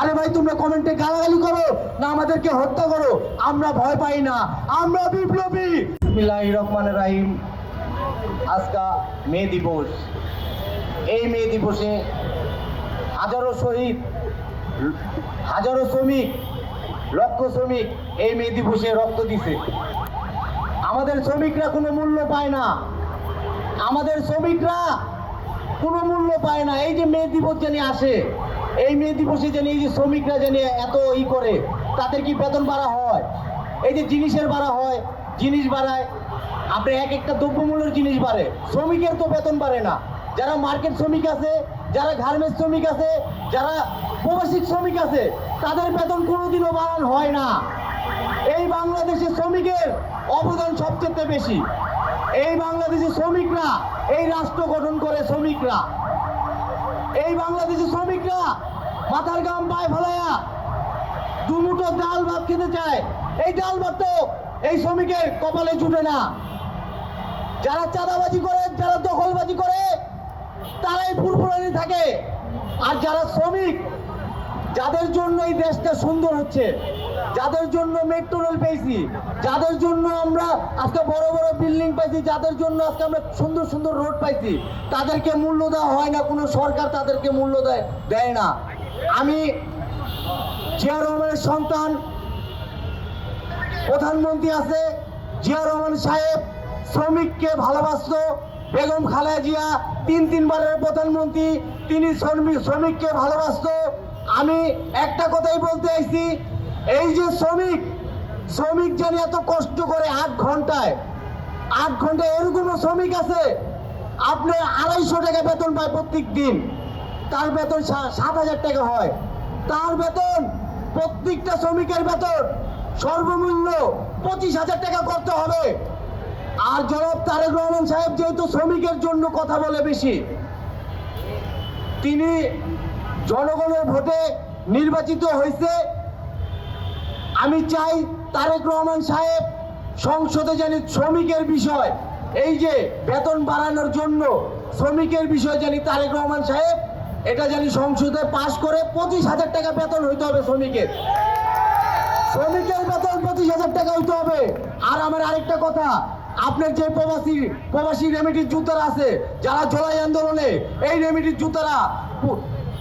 আরে ভাই তোমরা কমেন্টে গালাগালি করো না আমাদেরকে হত্যা করো, আমরা ভয় পাই না, আমরা বিপ্লবী। বিসমিল্লাহির রহমানির রহিম। আজকা মে দিবস। এই মে দিবসে হাজারো শহীদ, হাজারো শ্রমিক, লক্ষ শ্রমিক এই মে দিবসে রক্ত দিছে। আমাদের শ্রমিকরা কোনো মূল্য পায় না, আমাদের শ্রমিকরা কোনো মূল্য পায় না। এই যে মে দিবস জানি আসে, এই মে দিবসে জানি এই যে শ্রমিকরা জানি এত করে, তাদের কি বেতন বাড়া হয়? এই যে জিনিসের বাড়া হয়, জিনিস বাড়ায়, আপনি এক একটা দ্রব্যমূল্যের জিনিস বাড়ে, শ্রমিকের তো বেতন বাড়ে না। যারা মার্কেট শ্রমিক আছে, যারা গার্মেন্টস শ্রমিক আছে, যারা প্রবাসী শ্রমিক আছে, তাদের বেতন কোনোদিনও বাড়ানো হয় না। এই বাংলাদেশের শ্রমিকের অবদান সবচেয়ে বেশি। এই বাংলাদেশের শ্রমিকরা এই রাষ্ট্র গঠন করে। শ্রমিকরা, এই বাংলাদেশের শ্রমিকরা মাথার গাম পায়ে ফেলায়া দুমুঠো ডাল ভাত খেতে চায়। এই ডাল ভাত তো এই শ্রমিকের কপালে জুটে না। যারা চাঁদাবাজি করে, যারা দখলবাজি করে, তারাই ফুরফুরানি থাকে। আর যারা শ্রমিক, যাদের জন্য এই দেশটা সুন্দর হচ্ছে, যাদের জন্য মেট্রো রেল পেয়েছি, যাদের জন্য আমরা আজকে বড় বড় বিল্ডিং পাইছি, যাদের জন্য আজকে আমরা সুন্দর সুন্দর রোড পাইছি, তাদেরকে মূল্য দেওয়া হয় না। কোনো সরকার তাদেরকে মূল্য দেয় না। আমি জিয়া রহমানের সন্তান, প্রধানমন্ত্রী আছে জিয়া রহমান সাহেব, শ্রমিককে ভালোবাসতো। বেগম খালেদা জিয়া তিনবারের প্রধানমন্ত্রী, তিনি শ্রমিককে ভালোবাসতো। আমি একটা কথাই বলতে চাইছি, এই যে শ্রমিক জানি এত কষ্ট করে 8 ঘন্টায় এরকমও শ্রমিক আছে আপনার 250 টাকা বেতন পায় প্রত্যেক দিন। তার বেতন 7,000 টাকা হয়। তার বেতন, প্রত্যেকটা শ্রমিকের বেতন সর্বমূল্য 25,000 টাকা করতে হবে। আর জনাব তারেক রহমান সাহেব যেহেতু শ্রমিকের জন্য কথা বলে বেশি, তিনি জনগণের ভোটে নির্বাচিত হয়েছে। আমি চাই তারেক রহমান সাহেব সংসদে জানি শ্রমিকের বিষয়, এই যে বেতন বাড়ানোর জন্য শ্রমিকের বিষয় জানি তারেক রহমান সাহেব এটা জানি সংসদে পাশ করে 25,000 টাকা বেতন হইতে হবে শ্রমিকের বেতন 25,000 টাকা হইতে হবে। আর আমার আরেকটা কথা, আপনার যে প্রবাসী রেমিডির যোদ্ধারা আছে, যারা জুলাই আন্দোলনে এই রেমিডির যোদ্ধারা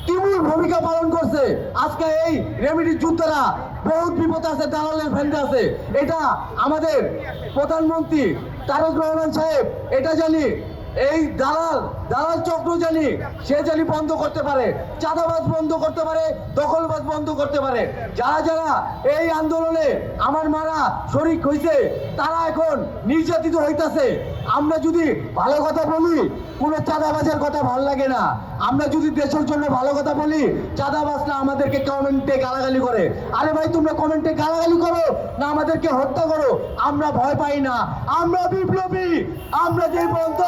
তুমুল ভূমিকা পালন করছে, আজকে এই রেমিডির যোদ্ধারা বহুত বিপদ আছে, দালালের ফেন্দে আছে। এটা আমাদের প্রধানমন্ত্রী তারেক রহমান সাহেব এটা জানি এই দালাল চক্র জানি সে জানি বন্ধ করতে পারে, চাঁদাবাজ বন্ধ করতে পারে, দখলবাজ বন্ধ করতে পারে। যারা এই আন্দোলনে আমার মারা শরিক হয়েছে, তারা এখন নির্যাতিত হইতাছে। আমরা যদি ভালো কথা বলি, কোনো চাঁদাবাজের কথা ভালো লাগে না। আমরা যদি দেশের জন্য ভালো কথা বলি, চাঁদাবাজরা আমাদেরকে কমেন্টে গালাগালি করে। আরে ভাই তোমরা কমেন্টে গালাগালি করো না আমাদেরকে হত্যা করো, আমরা ভয় পাই না, আমরা বিপ্লবী। আমরা যে পর্যন্ত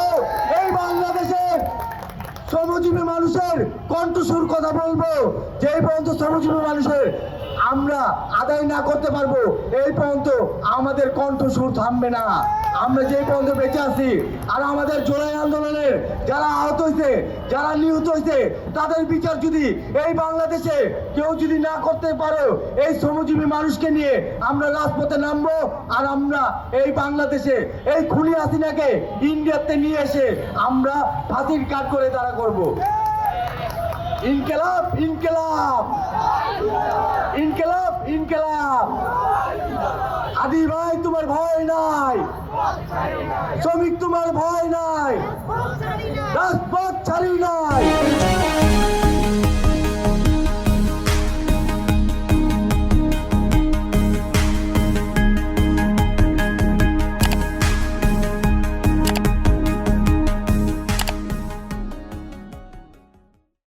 এই বাংলাদেশের শ্রমজীবী মানুষের কণ্ঠস্বর কথা বলবো, যেই পর্যন্ত শ্রমজীবী মানুষের আমরা আদায় না করতে পারবো, এই পর্যন্ত আমাদের কণ্ঠস্বর থামবে না। আমরা যেই পর্যন্ত বেঁচে আছি, আর আমাদের জুলাই আন্দোলনের যারা আহত হয়েছে, যারা নিহত হয়েছে, তাদের বিচার যদি এই বাংলাদেশে কেউ যদি না করতে পারো, এই শ্রমজীবী মানুষকে নিয়ে আমরা রাজপথে নামবো। আর আমরা এই বাংলাদেশে এই খুনি হাসিনাকে ইন্ডিয়াতে নিয়ে এসে আমরা ফাঁসির কাঠ করে তারা করবো। ইনকিলাব ইনকিলাব ইনকিলাব ইনকিলাব। আদি ভাই তোমার ভয় নাই, শ্রমিক তোমার ভয় নাই, রাজপথ ছাড়ি নাই।